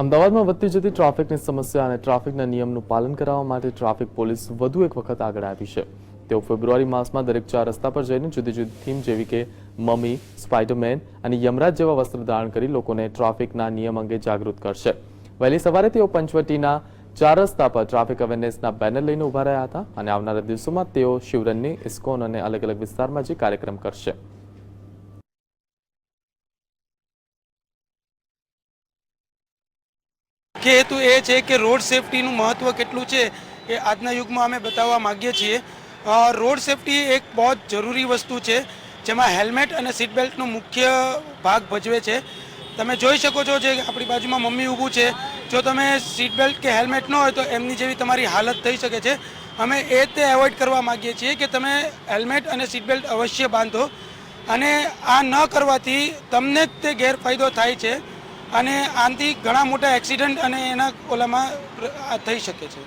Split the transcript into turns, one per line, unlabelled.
અમદાવાદમાં વધતી જતી ટ્રાફિકની સમસ્યા અને ટ્રાફિકના નિયમનું પાલન કરાવવા માટે ટ્રાફિક પોલીસ વધુ એક વખત આગળ આવી છે। તેઓ ફેબ્રુઆરી માસમાં દરેક 4 રસ્તા પર જઈને જુદી જુદી થીમ જેવી કે મમી, સ્પાઇડરમેન અને યમરાજ જેવા વસ્ત્ર ધારણ કરી લોકોને ટ્રાફિકના નિયમ અંગે જાગૃત કરશે। વહેલી સવારે તેઓ પંચવટીના 4 રસ્તા પર ટ્રાફિક અવેરનેસના બેનર લઈને ઉભા રહ્યા હતા અને આવનારા દિવસોમાં તેઓ શિવરણની, ઇસ્કોન અને અલગ અલગ વિસ્તારમાં જે કાર્યક્રમ કરશે।
કે હેતુ એ છે કે રોડ સેફટીનું મહત્ત્વ કેટલું છે એ આજના યુગમાં અમે બતાવવા માગીએ છીએ। રોડ સેફટી એક બહુ જરૂરી વસ્તુ છે જેમાં હેલ્મેટ અને સીટ બેલ્ટનો મુખ્ય ભાગ ભજવે છે। તમે જોઈ શકો છો જે આપણી બાજુમાં મમ્મી ઊભું છે, જો તમે સીટ બેલ્ટ કે હેલ્મેટ ન હોય તો એમની જેવી તમારી હાલત થઈ શકે છે। અમે એ તે એવોઇડ કરવા માગીએ છીએ કે તમે હેલ્મેટ અને સીટ બેલ્ટ અવશ્ય બાંધો અને આ ન કરવાથી તમને જ તે ગેરફાયદો થાય છે અને આનાથી ઘણા મોટા એક્સિડન્ટ અને એના ઓલામાં થઈ શકે છે।